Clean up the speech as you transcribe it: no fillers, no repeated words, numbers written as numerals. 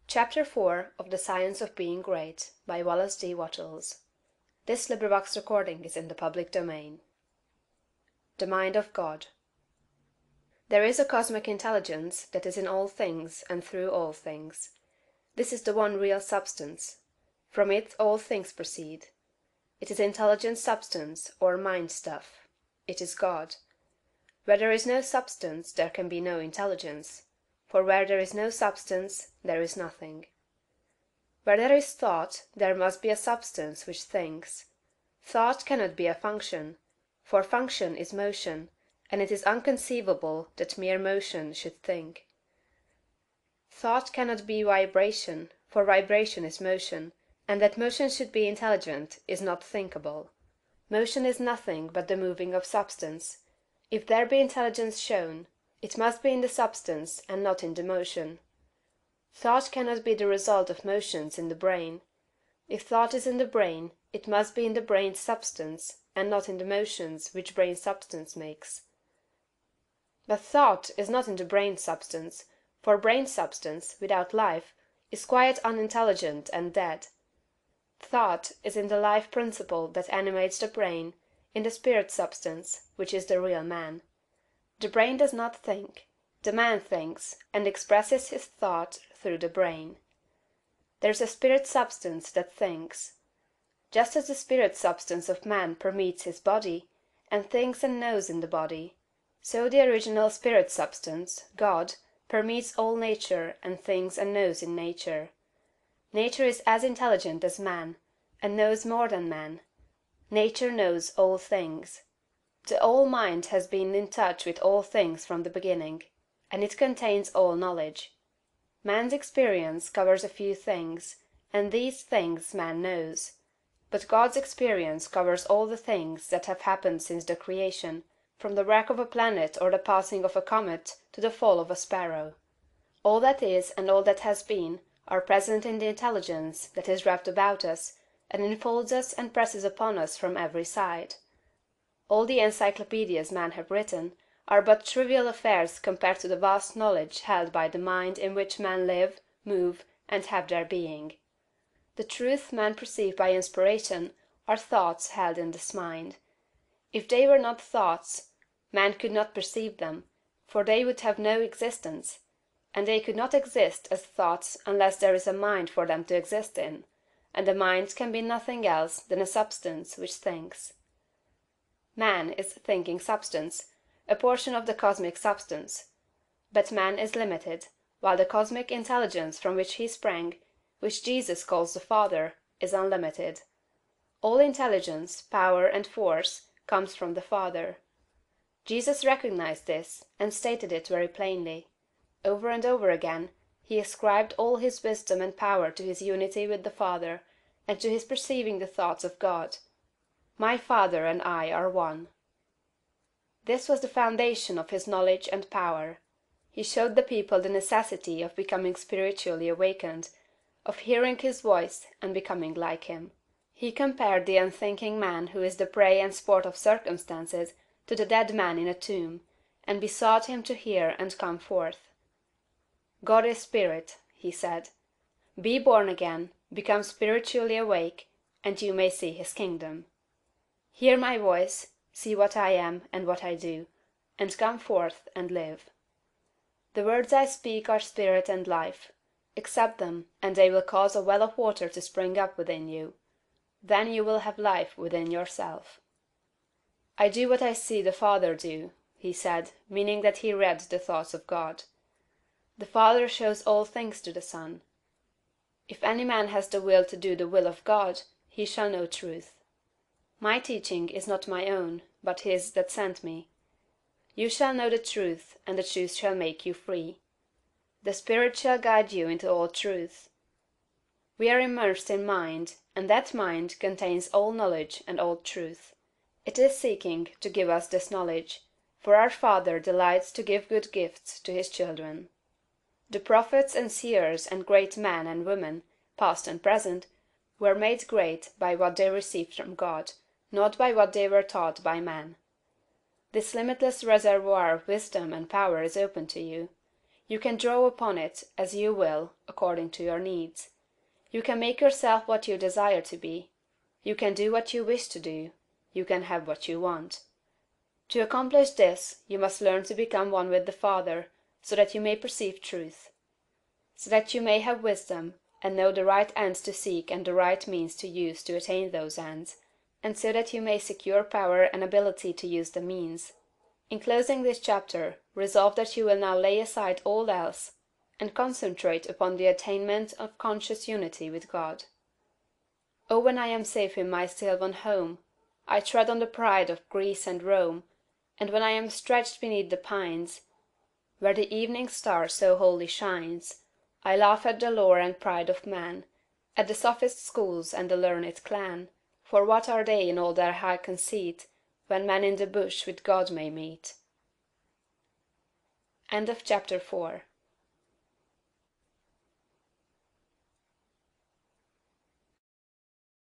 Chapter 4 of The Science of Being Great by Wallace D. Wattles. This recording is in the public domain. The Mind of God. There is a cosmic intelligence that is in all things and through all things. This is the one real substance. From it all things proceed. It is intelligent substance or mind stuff. It is God. Where there is no substance there can be no intelligence. For where there is no substance, there is nothing. Where there is thought, there must be a substance which thinks. Thought cannot be a function, for function is motion, and it is unconceivable that mere motion should think. Thought cannot be vibration, for vibration is motion, and that motion should be intelligent is not thinkable. Motion is nothing but the moving of substance. If there be intelligence shown, it must be in the substance and not in the motion. Thought cannot be the result of motions in the brain. If thought is in the brain, it must be in the brain's substance, and not in the motions which brain substance makes. But thought is not in the brain substance, for brain substance, without life, is quite unintelligent and dead. Thought is in the life principle that animates the brain, in the spirit substance, which is the real man. The brain does not think. The man thinks, and expresses his thought through the brain. There is a spirit substance that thinks. Just as the spirit substance of man permeates his body, and thinks and knows in the body, so the original spirit substance, God, permeates all nature and thinks and knows in nature. Nature is as intelligent as man, and knows more than man. Nature knows all things. The All-Mind has been in touch with all things from the beginning, and it contains all knowledge. Man's experience covers a few things, and these things man knows. But God's experience covers all the things that have happened since the creation, from the wreck of a planet or the passing of a comet to the fall of a sparrow. All that is and all that has been are present in the intelligence that is wrapped about us, and enfolds us and presses upon us from every side. All the encyclopedias men have written are but trivial affairs compared to the vast knowledge held by the mind in which men live, move, and have their being. The truths men perceive by inspiration are thoughts held in this mind. If they were not thoughts, man could not perceive them, for they would have no existence, and they could not exist as thoughts unless there is a mind for them to exist in, and the mind can be nothing else than a substance which thinks. Man is thinking substance, a portion of the cosmic substance. But man is limited, while the cosmic intelligence from which he sprang, which Jesus calls the Father, is unlimited. All intelligence, power, and force comes from the Father. Jesus recognized this, and stated it very plainly. Over and over again, he ascribed all his wisdom and power to his unity with the Father, and to his perceiving the thoughts of God. My Father and I are one. This was the foundation of his knowledge and power. He showed the people the necessity of becoming spiritually awakened, of hearing his voice and becoming like him. He compared the unthinking man who is the prey and sport of circumstances to the dead man in a tomb, and besought him to hear and come forth. God is spirit, he said. Be born again, become spiritually awake, and you may see his kingdom. Hear my voice, see what I am and what I do, and come forth and live. The words I speak are spirit and life. Accept them, and they will cause a well of water to spring up within you. Then you will have life within yourself. I do what I see the Father do, he said, meaning that he read the thoughts of God. The Father shows all things to the Son. If any man has the will to do the will of God, he shall know truth. My teaching is not my own, but his that sent me. You shall know the truth, and the truth shall make you free. The Spirit shall guide you into all truth. We are immersed in mind, and that mind contains all knowledge and all truth. It is seeking to give us this knowledge, for our Father delights to give good gifts to his children. The prophets and seers and great men and women, past and present, were made great by what they received from God, not by what they were taught by man. This limitless reservoir of wisdom and power is open to you. You can draw upon it as you will, according to your needs. You can make yourself what you desire to be. You can do what you wish to do. You can have what you want. To accomplish this, you must learn to become one with the Father, so that you may perceive truth. So that you may have wisdom, and know the right ends to seek and the right means to use to attain those ends, and so that you may secure power and ability to use the means. In closing this chapter, resolve that you will now lay aside all else, and concentrate upon the attainment of conscious unity with God. Oh, when I am safe in my sylvan home, I tread on the pride of Greece and Rome, and when I am stretched beneath the pines, where the evening star so wholly shines, I laugh at the lore and pride of man, at the sophist schools and the learned clan, for what are they in all their high conceit, when man in the bush with God may meet? End of chapter 4.